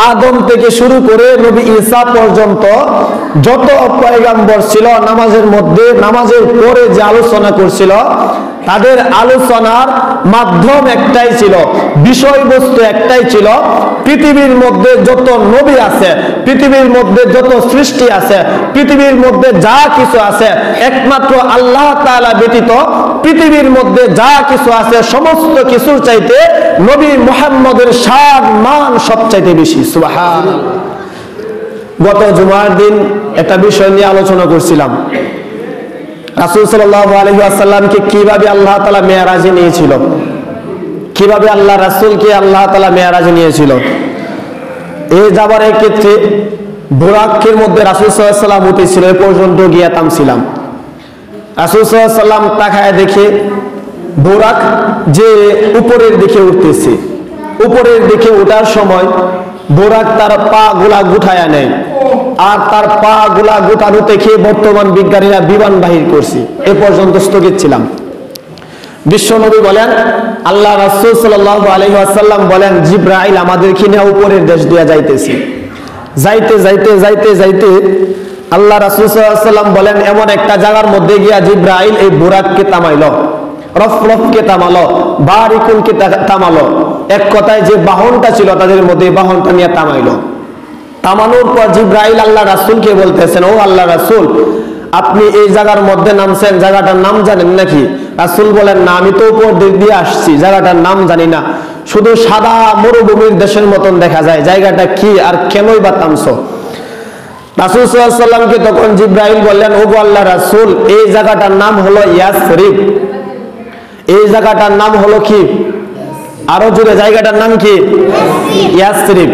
আদম থেকে শুরু করে নবী ঈসা পর্যন্ত যত পয়গম্বর ছিল নামাজের মধ্যে, নামাজের পরে যে আলোচনা করছিল, তাদের আলোচনার মাধ্যম একটাই ছিল, বিষয়বস্তু একটাই ছিল, পৃথিবীর মধ্যে যত নবী আছে, পৃথিবীর মধ্যে যত সৃষ্টি আছে, পৃথিবীর মধ্যে যা কিছু আছে, একমাত্র আল্লাহ তাআলা ব্যতীত পৃথিবীর মধ্যে যা কিছু আছে সমস্ত কিছুর চাইতে নবী মুহাম্মদের শান মান সবচাইতে বেশি। সুবহানাল্লাহ। গত জুমার দিন একটা বিষয় নিয়ে আলোচনা করছিলাম, রাসূল সাল্লাল্লাহু আলাইহি ওয়াসাল্লামকে কিভাবে আল্লাহ তাআলা মেরাজে নিয়েছিল, কিভাবে আল্লাহ রাসূলকে আল্লাহ তাআলা মেরাজে নিয়েছিল। এই যাবার ক্ষেত্রে বুরাকের মধ্যে রাসূল সাল্লাল্লাহু আলাইহি ওয়াসাল্লাম উঠেছিল, এ পর্যন্ত গিয়ে থামছিলাম। রাসূল সাল্লাল্লাহু আলাইহি ওয়াসাল্লাম তাকায় দেখে বুরাক যে উপরের দিকে উঠতেছে, উপরের দিকে ওঠার সময় বুরাক তার পা গুলা গুঠায়া নেয়, আর তার পা গুলা গুটানো থেকে বর্তমান বিজ্ঞানীরা বিমান বাহির করছে। এ পর্যন্ত স্থগিত ছিলাম। বিশ্বনবী বলেন, আল্লাহ রাসূল সাল্লাল্লাহু আলাইহি ওয়াসাল্লাম বলেন, জিবরাইল আমাদেরকে নিয়ে উপরের দেশ দিয়া যাইতেছে। যাইতে যাইতে যাইতে যাইতে আল্লাহ রাসূল সাল্লাল্লাহু আলাইহি ওয়াসাল্লাম বলেন, এমন একটা জায়গার মধ্যে গিয়া জিবরাইল এই বুরাককে থামাইল, রফরফকে থামালো, বারিকুলকে থামালো। এক কথায় যে বাহনটা ছিল তাদের মধ্যে বাহনটা নিয়ে থামাইলো। থামানোর পর জিবরাইল আল্লাহ রাসূলকে বলতেছেন, ও আল্লাহ রাসূল, আপনি এই জায়গার মধ্যে নামছেন, জায়গাটার নাম জানেন নাকি? রাসূল বলেন, না, আমি তো উপর দিক দিয়ে আসছি, জায়গাটার নাম জানি না, শুধু সাদা মরুভূমির দেশের মতন দেখা যায়, জায়গাটা কি আর কেনই বা থামছো? রাসূল সাল্লাল্লাহু আলাইহি ওয়াসাল্লামকে তখন জিবরাইল বললেন, ও আল্লাহ রাসূল, এই জায়গাটার নাম হলো ইয়াসরিব। এই জায়গাটার নাম হলো কি? আরো জোরে, জায়গাটার নাম কি? ইয়াসরিব।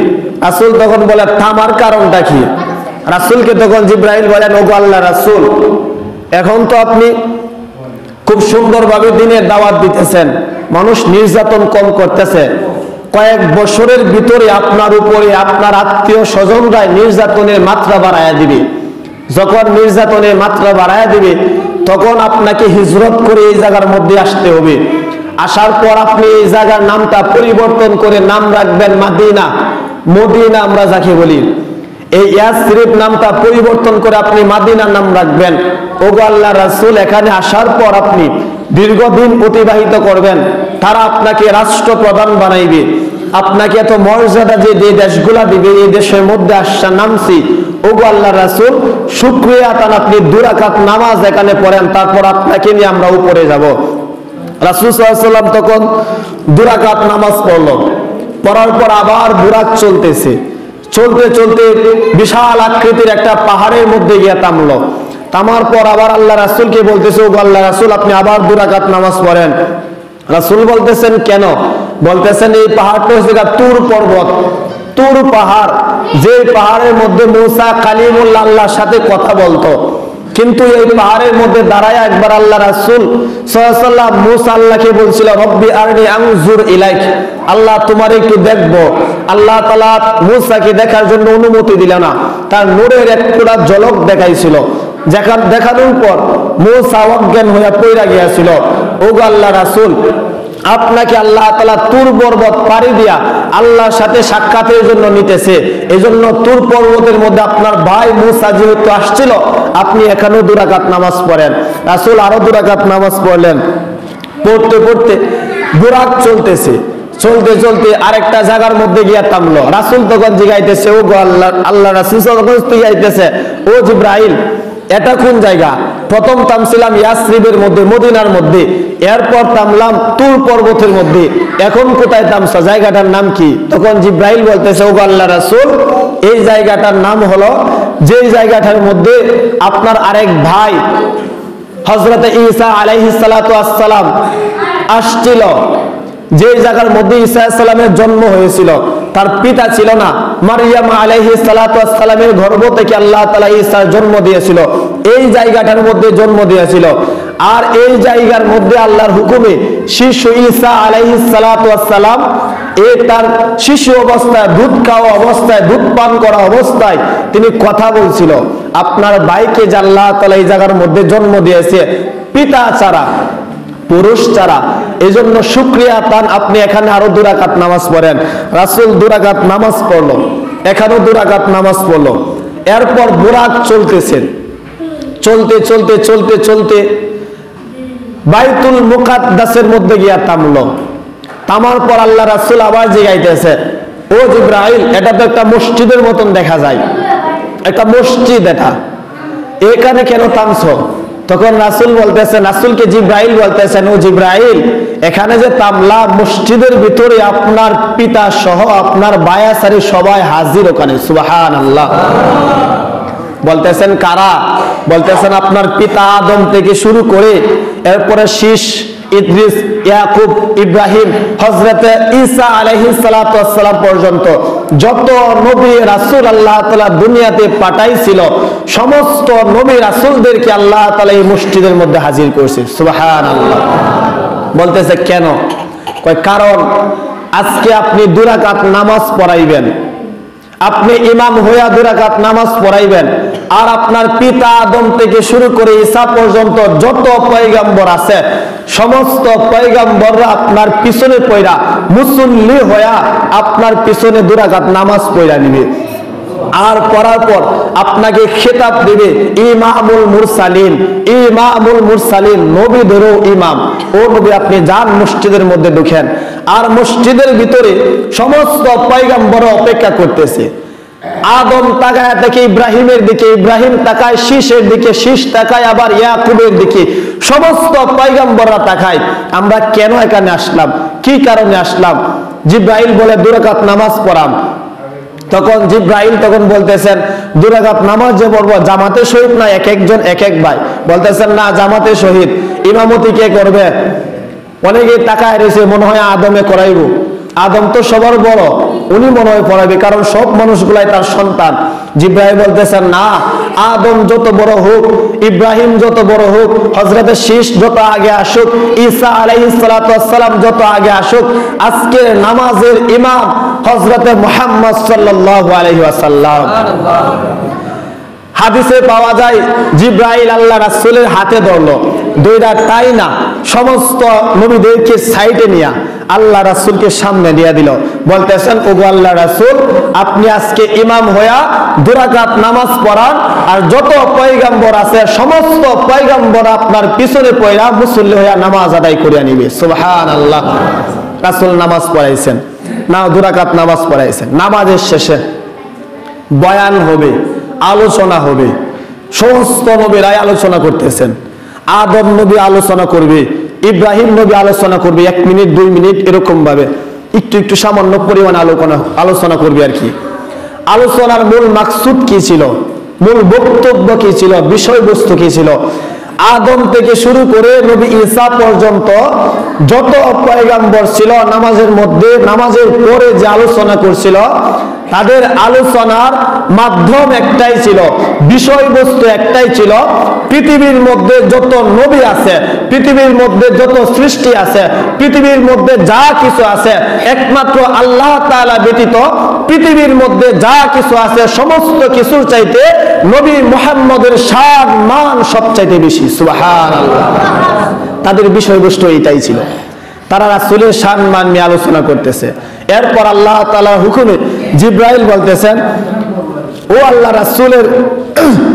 রাসূল তখন বলে, থামার কারণটা কি? রাসূলকে তখন জিবরাইল বলেন, ও আল্লাহ রাসূল, এখন তো আপনি খুব সুন্দরভাবে দ্বীনের দাওয়াত দিতেছেন, মানুষ নির্যাতন কম করতেছে, কয়েক বছরের ভিতরে আপনার উপরে আপনার আত্মীয় স্বজনরা নির্যাতনের মাত্রা বাড়ায়া দিবে। যখন নির্যাতনের মাত্রা বাড়ায়া দিবে তখন আপনাকে হিজরত করে এই জায়গার মধ্যে আসতে হবে। আসার পর আপনি এই জায়গার নামটা পরিবর্তন করে নাম রাখবেন মাদিনা, মদিনা আমরা যাকে বলি। এই ইয়াসরিব নামটা পরিবর্তন করে আপনি মাদিনার নাম রাখবেন। ওগো আল্লাহ রাসূল, এখানে আসার পর আপনি দীর্ঘদিন অতিবাহিত করবেন, তারা আপনাকে রাষ্ট্রপ্রধান বানাইবে, আপনাকে এত মর্যাদা যে দেশগুলা দিবে, এই দেশের মধ্যে আসা নামছি। ওগো আল্লাহ রাসূল, শুকরিয়া তান আপনি 2 রাকাত নামাজ এখানে পড়েন, তারপর আপনাকে নিয়ে আমরা উপরে যাব। রাসূল সাল্লাল্লাহু আলাইহি ওয়াসাল্লাম তখন 2 রাকাত নামাজ পড়ল, পড়ার পর আবার বুরাক চলতেছে, চলতে চলতে বিশাল আকৃতির একটা পাহাড়ের মধ্যে গিয়ে থামলো। থামার পর আবার আল্লাহ রাসূলকে বলতেছে, ও আল্লাহ রাসূল, আপনি আবার 2 রাকাত নামাজ পড়েন। রাসূল বলতেছেন, কেন? বলতেছেন, এই পাহাড়টা হচ্ছে তুর পর্বত, তুর পাহাড়, যে পাহাড়ের মধ্যে মূসা কালিমুল্লাহ আল্লাহর সাথে কথা বলতো। কিন্তু এই পাহাড়ের মধ্যে দাঁড়ায় একবার আল্লাহ রাসূল সাল্লাল্লাহু আলাইহি ওয়াসাল্লাম মূসা আল্লাহকে বলছিল, রব্বি আরনি আনজুর ইলাইক, আল্লাহ তোমার একটু দেখবো। আল্লাহ তাআলা মূসাকে দেখার জন্য অনুমতি দিল না, তার নূরের এক টুকরা ঝলক দেখাইছিল। দেখানোর পর মূসা অজ্ঞান হয়ে পড়ে গিয়েছিল। ওগো আল্লাহ রাসূল, আপনাকে আল্লাহ তাআলা তুর পর্বত পাড়ি দিয়া আল্লাহর সাথে সাক্ষাতের জন্য নিতেছে, এজন্য তুর পর্বতের মধ্যে আপনার ভাই মূসা যেহেতু আসছিল, আপনি এখানেও 2 রাকাত নামাজ পড়েন। রাসূল আরো 2 রাকাত নামাজ পড়লেন। পড়তে পড়তে বুরাক চলতেছে, চলতে চলতে আরেকটা জায়গার মধ্যে গিয়া থামলো। রাসূল তখন জিগাইতেছে, ও আল্লাহ রাসূল জিগাইতেছে, ও জিবরাইল, এটা কোন জায়গা? প্রথম থামছিলাম ইয়াসরিবের মধ্যে, মদিনার মধ্যে, এরপর থামলাম তুর পর্বতের মধ্যে, এখন কোথায় থামছো? জায়গাটার নাম কি? তখন জিবরাইল বলতেছে, ও আল্লাহ রাসূল, এই জায়গাটার নাম হলো, যে জায়গাটার মধ্যে আপনার আরেক ভাই হযরত ঈসা আলাইহিস সালাতু ওয়াস সালাম আসছিল, যে জায়গার মধ্যে ঈসা আলাইহিস সালামের জন্ম হয়েছিল, তার পিতা ছিল না, মারইয়াম আলাইহিস সালাতু ওয়াস সালামের গর্ভ থেকে আল্লাহ তাআলা ঈসার জন্ম দিয়েছিল, এই জায়গাটার মধ্যে জন্ম দিয়েছিল। আর এই জায়গার মধ্যে আল্লাহর হুকুমে শিশু ঈসা আলাইহিস সালাতু ওয়াস সালাম তার শিশু অবস্থায়, দুধ খাওয়া অবস্থায়, দুধ পান করা অবস্থায় তিনি কথা বলছিল, আপনার ভাইকে যে আল্লাহ তাআলা এই জায়গার মধ্যে জন্ম দিয়েছে পিতা ছাড়া, পুরুষ ছাড়া, এজন্য শুকরিয়া তান আপনি এখানে আরো 2 রাকাত নামাজ পড়েন। রাসূল 2 রাকাত নামাজ পড়ল। এখানেও 2 রাকাত নামাজ পড়লো। এরপর বুরাক চলতেছেন, চলতে চলতে চলতে চলতে বাইতুল মুকাদ্দাসের মধ্যে গিয়া থামলো। থামার পর আল্লাহ রাসূল আবার জিগাইতেছে, ও জিবরাইল, এটা তো একটা মসজিদের মতন দেখা যায়, একটা মসজিদ, এটা এখানে কেন থামছো? তখন রাসূল বলতেছেন, রাসূলকে জিবরাইল বলতেছেন, ও জিবরাইল, এখানে যে থামলা, মসজিদের ভিতরে আপনার পিতা সহ আপনার বায়াসারি সবাই হাজির ওখানে। সুবহানাল্লাহ। বলতেছেন কারা? বলতেছেন আপনার পিতা আদম থেকে শুরু করে এরপরে শীষ, ইদ্রিস, ইয়াকুব, ইব্রাহিম, হযরতে ঈসা আলাইহিস সালাতু ওয়াস সালাম পর্যন্ত যত নবী রাসূল আল্লাহ তাআলা দুনিয়াতে পাঠাইছিল, সমস্ত নবী রাসূলদেরকে আল্লাহ তাআলা এই মসজিদের মধ্যে হাজির করেছে। সুবহানাল্লাহ। বলতেছে কেন? কয় কারণ আজকে আপনি 2 রাকাত নামাজ পড়াইবেন, আপনি ইমাম হইয়া 2 রাকাত নামাজ পড়াইবেন, আর আপনার পিতা আদম থেকে শুরু করে ঈসা পর্যন্ত যত পয়গম্বর আছে, সমস্ত পয়গম্বররা আপনার পিছনে পয়রা মুসল্লি হইয়া আপনার পিছনে 2 রাকাত নামাজ পড়া নিবে। আর পড়ার পর আপনাকে খেতাব দিবে ইমামুল মুরসালিন। ইমামুল মুরসালিন, নবীদেরও ইমাম। ও নবী, আপনি যান মসজিদের মধ্যে ঢুকেন। আর মসজিদের ভিতরে সমস্ত পয়গম্বর অপেক্ষা করতেছে। আদম তাকায় দেখে ইব্রাহিমের দিকে, ইব্রাহিম তাকায় শীষের দিকে, শীষ তাকায় আবার ইয়াকুবের দিকে, সমস্ত পয়গম্বররা তাকায় আমরা কেন এখানে আসলাম, কি কারণে আসলাম? জিব্রাইল বলে 2 রাকাত নামাজ পড়াম। তখন জিব্রাইল তখন বলতেছেন, 2 রাকাত নামাজ যে পড়বো জামাতে শহীদ না এক একজন এক এক ভাই? বলতেছেন না, জামাতে শহীদ। ইমামতি কে করবে? অনেকে তাকায় রয়েছে, মনে হয় আদমে করাইব, আদম তো সবার বড়, উনি মনে হয় পড়াবে, কারণ সব মানুষগুলাই তার সন্তান। জিব্রাইল বলতেছেন না, আদম যত বড় হোক, ইব্রাহিম যত বড় হোক, হযরতে শীষ যত আগে আসুক, ঈসা আলাইহিস সালাতু ওয়াস সালাম যত আগে আসুক, আজকে নামাজের ইমাম হযরতে মুহাম্মদ সাল্লাল্লাহু আলাইহি ওয়াসাল্লাম। হাদিসে পাওয়া যায় জিব্রাইল আল্লাহ রাসূলের হাতে ধরলো, 2টা তাই না, সমস্ত নবীদেরকে সাইডে নিয়ে আল্লাহ রাসূলকে সামনে দিয়ে দিল। বলতেছেন, ওগো আল্লাহ রাসূল, আপনি আজকে ইমাম হইয়া 2 রাকাত নামাজ পড়ান, আর যত পয়গম্বর আছে সমস্ত পয়গম্বর আপনার পিছনে পড়া মুসল্লি হইয়া নামাজ আদায় করিয়া নিবে। সুবহানাল্লাহ। রাসূল নামাজ পড়াইছেন, না 2 রাকাত নামাজ পড়াইছেন। নামাজের শেষে বয়ান হবে, আলোচনা হবে, সমস্ত নবীরাই আলোচনা করতেছেন। আদম নবী আলোচনা করবে, ইব্রাহিম নবী আলোচনা করবে, 1 মিনিট 2 মিনিট এরকম ভাবে একটু একটু সামান্য পরিমাণ আলোচনা করবে আর কি। আলোচনার মূল মাকসুদ কি ছিল, মূল বক্তব্য কি ছিল, বিষয়বস্তু কি ছিল? আদম থেকে শুরু করে নবী ঈসা পর্যন্ত যত পয়গম্বর ছিল, নামাজের মধ্যে নামাজের পরে যে আলোচনা করছিল, তাদের আলোচনার মাধ্যম একটাই ছিল, বিষয়বস্তু একটাই ছিল। পৃথিবীর মধ্যে যত নবী আছে, পৃথিবীর মধ্যে যত সৃষ্টি আছে, পৃথিবীর মধ্যে যা কিছু আছে, একমাত্র আল্লাহ তাআলা ব্যতীত পৃথিবীর মধ্যে যা কিছু আছে সমস্ত কিছুর চাইতে নবী মুহাম্মদের শান মান সবচাইতে বেশি। সুবহানাল্লাহ। তাদের বিষয়বস্তু এটাই ছিল, তারা রাসূলের শান মান নিয়ে আলোচনা করতেছে। এরপর আল্লাহ তাআলার হুকুমে জিব্রাইল বলতেছেন, ও আল্লাহ রাসূলের,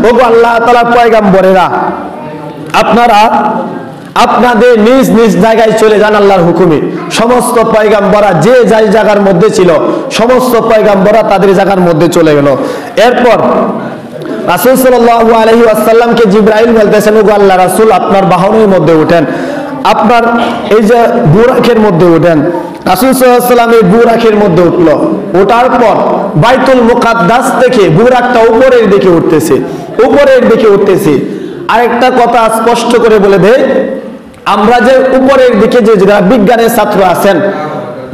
ও আল্লাহ তাআলার পয়গম্বরেরা, আপনারা আপনাদের নিজ নিজ জায়গায় চলে যান আল্লাহর হুকুমে। সমস্ত পয়গম্বররা যে যাই জায়গার মধ্যে ছিল, সমস্ত পয়গম্বররা তাদের জায়গার মধ্যে চলে গেল। এরপর রাসূল সাল্লাল্লাহু আলাইহি ওয়াসাল্লামকে জিব্রাইল বলতেছেন, ও আল্লাহ রাসূল, আপনার বাহনের মধ্যে ওঠেন, আপনার এই যে বুরাকের মধ্যে ওঠেন। রাসূল সাল্লাল্লাহু আলাইহি ওয়াসাল্লাম এই বুরাকের মধ্যে উঠল। ওঠার পর বাইতুল মুকাদ্দাস থেকে বুরাকটা উপরের দিকে উঠতেছে, উপরের দিকে উঠতেছে। আরেকটা কথা স্পষ্ট করে বলে দেই, আমরা যে উপরের দিকে যে যারা বিজ্ঞানের ছাত্র আছেন,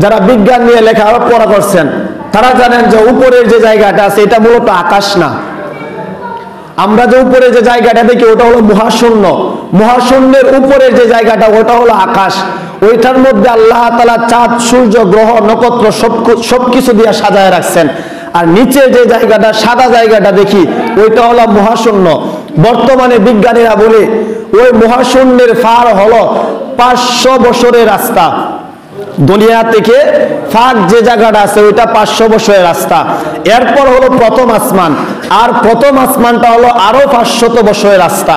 যারা বিজ্ঞান নিয়ে লেখাপড়া করছেন, তারা জানেন যে উপরের যে জায়গাটা আছে এটা মূলত আকাশ না। আমরা যে উপরে যে জায়গাটা দেখি ওটা হলো মহাশূন্য, মহাশূন্যের উপরের যে জায়গাটা ওটা হলো আকাশ। ওইটার মধ্যে আল্লাহ তাআলা চাঁদ, সূর্য, গ্রহ, নক্ষত্র সবকিছু দিয়ে সাজায় রাখছেন। আর নিচে যে জায়গাটা, সাদা জায়গাটা দেখি, ওইটা হলো মহাশূন্য। বর্তমানে বিজ্ঞানীরা বলে ওই মহাশূন্যের পার হলো 500 বছরের রাস্তা। দুনিয়া থেকে ফাঁক যে জায়গাটা আছে ওইটা 500 বছরের রাস্তা। এরপর হলো প্রথম আসমান, আর প্রথম আসমানটা হলো আরো 500 বছরের রাস্তা।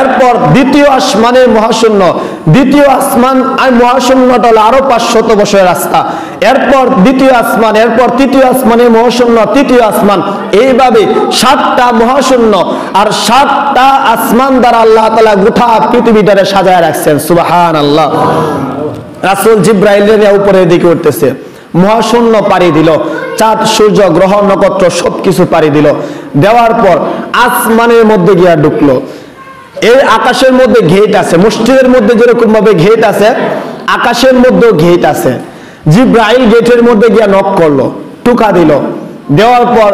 এরপর দ্বিতীয় আসমানের মহাশূন্য, দ্বিতীয় আসমান আর মহাশূন্যটা হলো আরো 500 বছরের রাস্তা। এরপর দ্বিতীয় আসমান, এরপর তৃতীয় আসমানের মহাশূন্য, তৃতীয় আসমান, এইভাবে 7টা মহাশূন্য আর 7টা আসমান দ্বারা আল্লাহ তাআলা গোটা পৃথিবীটারে সাজায় রাখছেন। সুবহানাল্লাহ। রাসূল জিবরাইলের উপরের দিকে উঠতেছে, মহাশূন্য পাড়ি দিল, চাঁদ সূর্য গ্রহ নক্ষত্র সবকিছু পাড়ি দিল, দেওয়ার পর আসমানের মধ্যে গিয়া ঢুকলো। এই আকাশের মধ্যে গেট আছে, মসজিদের মধ্যে যেরকম ভাবে গেট আছে, আকাশের মধ্যেও গেট আছে। জিবরাইল গেটের মধ্যে গিয়া নক করলো, টুকা দিল, দেওয়ার পর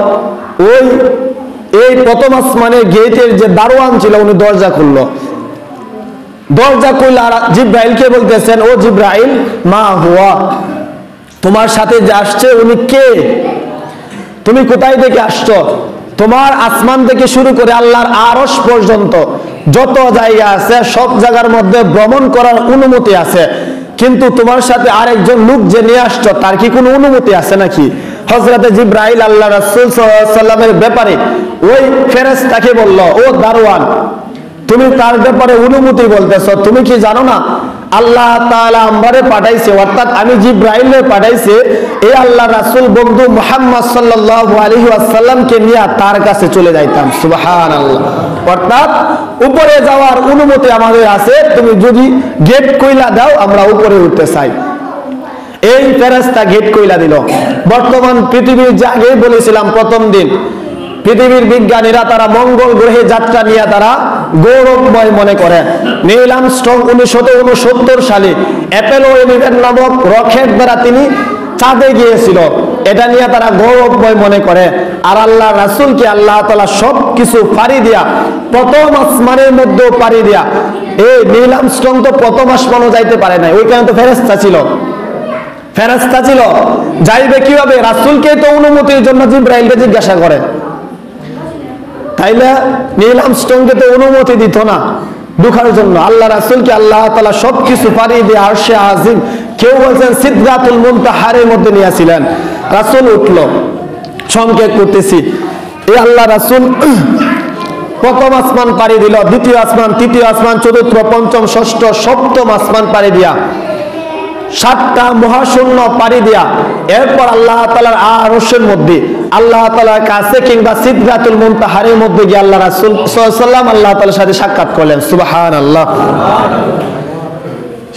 এই প্রথম আসমানের গেটের যে দারোয়ান ছিল উনি দরজা খুললো। দরজা খুললে আর জিবরাইলকে বলতেছেন, ও জিবরাইল, মা হুয়া, তোমার সাথে যে আসছে উনি কে? তুমি কোথায় থেকে আসছো? তোমার আসমান থেকে শুরু করে আল্লাহর আরশ পর্যন্ত যত জায়গা আছে সব জায়গার মধ্যে ভ্রমণ করার অনুমতি আছে, কিন্তু তোমার সাথে আরেকজন লোক যে নিয়ে আসছো তার কি কোনো অনুমতি আছে নাকি? হযরতে জিবরাইল আল্লাহ রাসূল সাল্লাল্লাহু আলাইহি ওয়াসাল্লামের ব্যাপারে ওই ফেরেশতাকে বলল, ও দারোয়ান, তুমি তার ব্যাপারে অনুমতি বলতেছো, তুমি কি জানো না আল্লাহ তাআলা আমারে পাঠাইছে, অর্থাৎ আমি জিবরাইলে পাঠাইছে এই আল্লাহ রাসূল বন্ধু মুহাম্মদ সাল্লাল্লাহু আলাইহি ওয়াসাল্লামকে নিয়ে তার কাছে চলে যাইতাম। সুবহানাল্লাহ। অর্থাৎ উপরে যাওয়ার অনুমতি আমাদের আছে, তুমি যদি গেট কইলা দাও আমরা উপরে উঠতে চাই। এই ফেরেশতা গেট কইলা দিল। বর্তমান পৃথিবীর যে আগেই বলেছিলাম প্রথম দিন পৃথিবীর বিজ্ঞানীরা তারা মঙ্গল গ্রহে যাত্রা নিয়ে তারা গৌরবময় মনে করে। নীল আর্মস্ট্রং 1969 সালে অ্যাপোলো 11 নামক রকেট দ্বারা তিনি চাঁদে গিয়েছিল, এটা নিয়ে তারা গৌরবময় মনে করে। আর আল্লাহ রাসূলকে আল্লাহ তাআলা সবকিছু পাড়ি দিয়া প্রথম আসমানের মধ্যেও পাড়ি দিয়া, এই নীল আর্মস্ট্রং তো প্রথম আসমানও যাইতে পারে নাই, ওইখানে তো ফেরেশতা ছিল, ফেরেশতা ছিল, যাইবে কিভাবে? রাসূলকে তো অনুমতির জন্য জিবরাইলকে জিজ্ঞাসা করে, তাইলে নীল আর্মস্ট্রংকে তো অনুমতি দিত না ঢোকার জন্য। আল্লাহ রাসূলকে আল্লাহ তাআলা সবকিছু পাড়ি দিয়ে আরশে আজিম, কেউ বলছেন সিদরাতুল মুনতাহারের মধ্যে নিয়েছিলেন। রাসূল উঠলো, সংকেত করতেছি, এই আল্লাহ রাসূল প্রথম আসমান পাড়ি দিল, দ্বিতীয় আসমান, তৃতীয় আসমান, চতুর্থ, পঞ্চম, ষষ্ঠ, সপ্তম আসমান পাড়ি দিয়া 7টা মহাশূন্য পাড়ি দিয়া এরপর আল্লাহ তাআলার আরশের মধ্যে আল্লাহ তাআলার কাছে কিংবা সিদরাতুল মুনতাহারের মধ্যে গিয়ে আল্লাহ রাসূল সাল্লাল্লাহু আলাইহি ওয়াসাল্লাম আল্লাহ তাআলার সাথে সাক্ষাৎ করলেন। সুবহানাল্লাহ।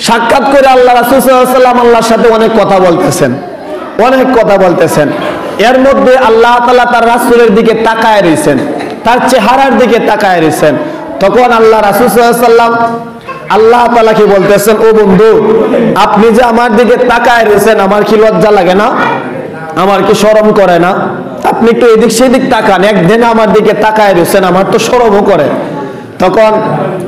সাক্ষাৎ করে আল্লাহ রাসূল সাল্লাল্লাহু আলাইহি ওয়াসাল্লাম আল্লাহর সাথে অনেক কথা বলতেছেন, অনেক কথা বলতেছেন। এর মধ্যে আল্লাহ তাআলা তার রাসূলের দিকে তাকায় রইছেন, তার চেহারার দিকে তাকায় রইছেন। তখন আল্লাহ রাসূল সাল্লাল্লাহু আলাইহি ওয়াসাল্লাম আল্লাহ তাআলা কি বলতেছেন, ও বন্ধু, আপনি যে আমার দিকে তাকায় রয়েছেন আমার কি লজ্জা লাগে না? আমার কি শরম করে না? আপনি একটু এদিক সেদিক তাকান, একদিন আমার দিকে তাকায় রয়েছেন, আমার তো শরমও করে। তখন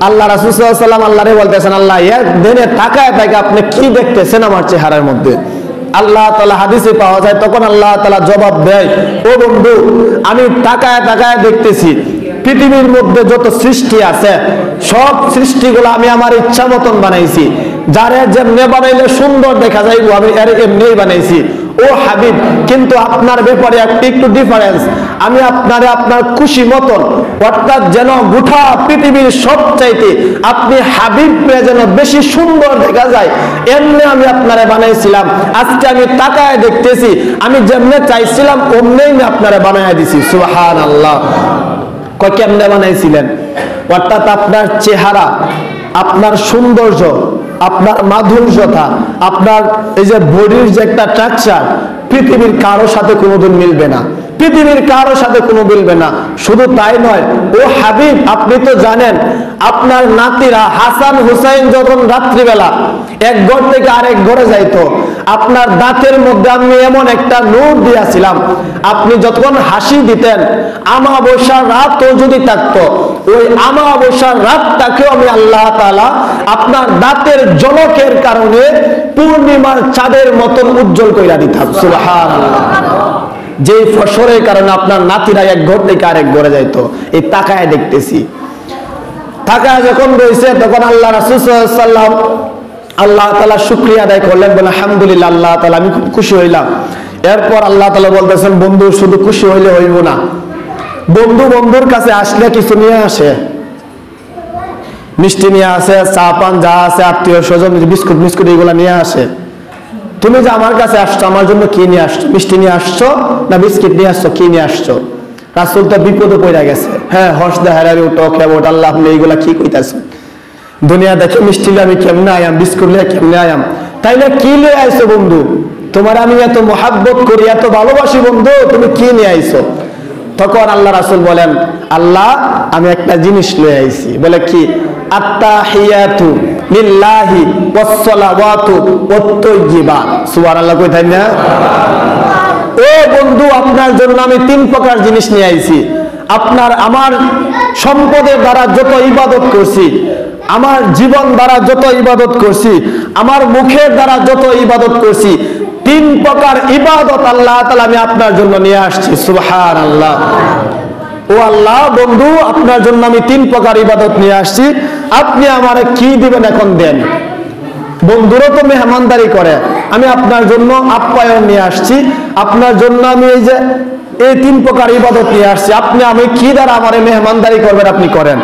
আল্লাহ রাসূল সাল্লাল্লাহু আলাইহি ওয়াসাল্লাম আল্লাহরে বলতেছেন, আল্লাহ একদিনে তাকায় তাকায় আপনি কি দেখতেছেন আমার চেহারার মধ্যে? আল্লাহ তাআলা হাদিসে পাওয়া যায়, তখন আল্লাহ তাআলা জবাব দেয়, ও বন্ধু, আমি তাকায় তাকায় দেখতেছি পৃথিবীর মধ্যে যত সৃষ্টি আছে সব সৃষ্টিগুলো আমি আমার ইচ্ছা মতন বানাইছি, যারে যেমনে বানাইলে সুন্দর দেখা যায় আমি এমনিই বানাইছি। ও হাবিব, কিন্তু আপনার ব্যাপারে একটু ডিফারেন্স, আমি আপনারে আপনার খুশি মতন, অর্থাৎ যেন গোটা পৃথিবীর সবচাইতে আপনি হাবিব যেন বেশি সুন্দর দেখা যায় এমনি আমি আপনারে বানাইছিলাম। আজকে আমি তাকায় দেখতেছি আমি যেমনে চাইছিলাম অমনেই আমি আপনারে বানায় দিছি। সুবহানাল্লাহ। কেমনে বানাইছিলেন? অর্থাৎ আপনার চেহারা, আপনার সৌন্দর্য, আপনার মাধুর্যতা, আপনার এই যে বডির যে একটা স্ট্রাকচার পৃথিবীর কারো সাথে কোনোদিন মিলবে না, পৃথিবীর কারো সাথে কোনো মিলবে না। শুধু তাই নয়, ও হাবিব, আপনি তো জানেন আপনার নাতিরা হাসান হুসাইন যখন রাত্রিবেলা এক ঘর থেকে আরেক ঘরে যাইতো, আপনার দাঁতের মধ্যে আমি এমন একটা নূর দিয়েছিলাম, আপনি যখন হাসি দিতেন আমাবস্যার রাতও যদি থাকতো ওই আমাবস্যার রাতটাকেও আমি আল্লাহ তাআলা আপনার দাঁতের ঝলকের কারণে পূর্ণিমার চাঁদের মতন উজ্জ্বল কইরা দিতাম। সুবহানাল্লাহ। যে ফসরের কারণে আপনার নাতিরা এক ঘর থেকে আরেক ঘরে যাইতো। এই তাকায় দেখতেছি, তাকায় যখন রয়েছে তখন আল্লাহ রাসূল সাল্লাল্লাহু আলাইহি ওয়াসাল্লাম আল্লাহ তাআলা শুকরিয়া আদায় করলেন, বলে আলহামদুলিল্লাহ আল্লাহ তাআলা আমি খুব খুশি হইলাম। এরপর আল্লাহ তাআলা বলতেছেন, বন্ধু শুধু খুশি হইলে হইব না, বন্ধু বন্ধুর কাছে আসলে কিছু নিয়ে আসে, মিষ্টি নিয়ে আসে, চা পান যা আছে, আত্মীয় স্বজন বিস্কুট মিস্কুট এগুলা নিয়ে আসে। তুমি যে আমার কাছে আসছো, আমার জন্য কি নিয়ে আসছো? মিষ্টি নিয়ে আসছো না বিস্কিট নিয়ে আসছো? কি নিয়ে আসছো? রাসূল তো বিপদে পড়ে গেছে। হ্যাঁ, হর্ষ দেহারি উঠো খেবো, আল্লাহ আপনি এইগুলা কি কইতাছেন? দুনিয়া দেখে মিষ্টি লিয়ে আমি কেমনে আয়াম, বিস্কুট লিয়ে কেমনে আয়াম, তাইলে কি লিয়ে আইছো বন্ধু? তোমার আমি এত মহাব্বত করি, এত ভালোবাসি বন্ধু, তুমি কি নিয়ে আইছো? তখন আল্লাহ রাসূল বলেন, আল্লাহ আমি একটা জিনিস লয়ে আইছি। বলে কি? আত্তাহিয়াতু লিল্লাহি ওয়াসসালাওয়াতু ওয়াত-তাইয়্যিবাত। সুবহানাল্লাহ কইতাই না? ও বন্ধু, আপনার জন্য আমি 3 প্রকার জিনিস নিয়ে আইছি। আপনার আমার সম্পদের দ্বারা যত ইবাদত করছি, আমার জীবন দ্বারা যত ইবাদত করছি, আমার মুখের দ্বারা যত ইবাদত করছি, 3 প্রকার ইবাদত আল্লাহ তাআলা আমি আপনার জন্য নিয়ে আসছি। সুবহানাল্লাহ। ও আল্লাহ, বন্ধু আপনার জন্য আমি 3 প্রকার ইবাদত নিয়ে আসছি, আপনি আমারে কি দিবেন এখন দেন। বন্ধুরও তো মেহমানদারি করে, আমি আপনার জন্য আপ্যায়ন নিয়ে আসছি, আপনার জন্য আমি এই 3 প্রকার ইবাদত নিয়ে আসছি, আপনি আমি কি দ্বারা আমারে মেহমানদারি করবেন আপনি করেন।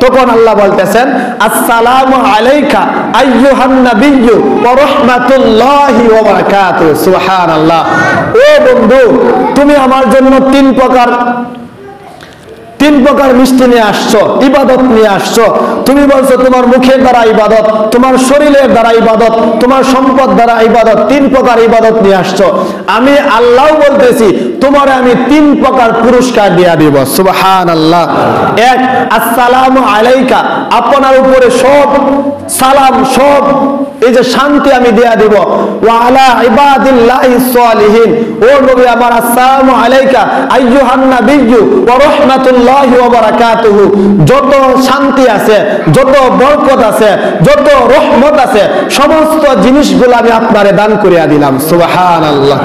তখন আল্লাহ বলতেছেন, আসসালামু আলাইকা আইয়ুহান নাবিয়্যু ওয়া রাহমাতুল্লাহি ওয়া বারাকাতুহু। সুবহানাল্লাহ। ও বন্ধু, তুমি আমার জন্য 3 প্রকার মিষ্টি নিয়ে আসছো, ইবাদত নিয়ে আসছো। তুমি বলছো তোমার মুখের দ্বারা ইবাদত, তোমার শরীরের দ্বারা ইবাদত, তোমার সম্পদ দ্বারা ইবাদত, 3 প্রকার ইবাদত নিয়ে আসছো। আমি আল্লাহ বলতেছি তোমারে আমি 3 প্রকার পুরস্কার দিয়া দিব। সুবহানাল্লাহ। 1, আসসালামু আলাইকা, আপনার উপরে সব সালাম, সব এই যে শান্তি আমি দেয়া দিব। ওয়া আলা ইবাদিল্লাহিস সালিহিন, ও নবী আমার আসসালামু আলাইকা আইয়ুহান নাবিয়্যু ওয়া রাহমাতুল্লাহি ওয়া বারাকাতুহু। যত শান্তি আছে, যত বরকত আছে, যত রহমত আছে, সমস্ত জিনিসগুলো আমি আপনারে দান করিয়া দিলাম। সুবহানাল্লাহ।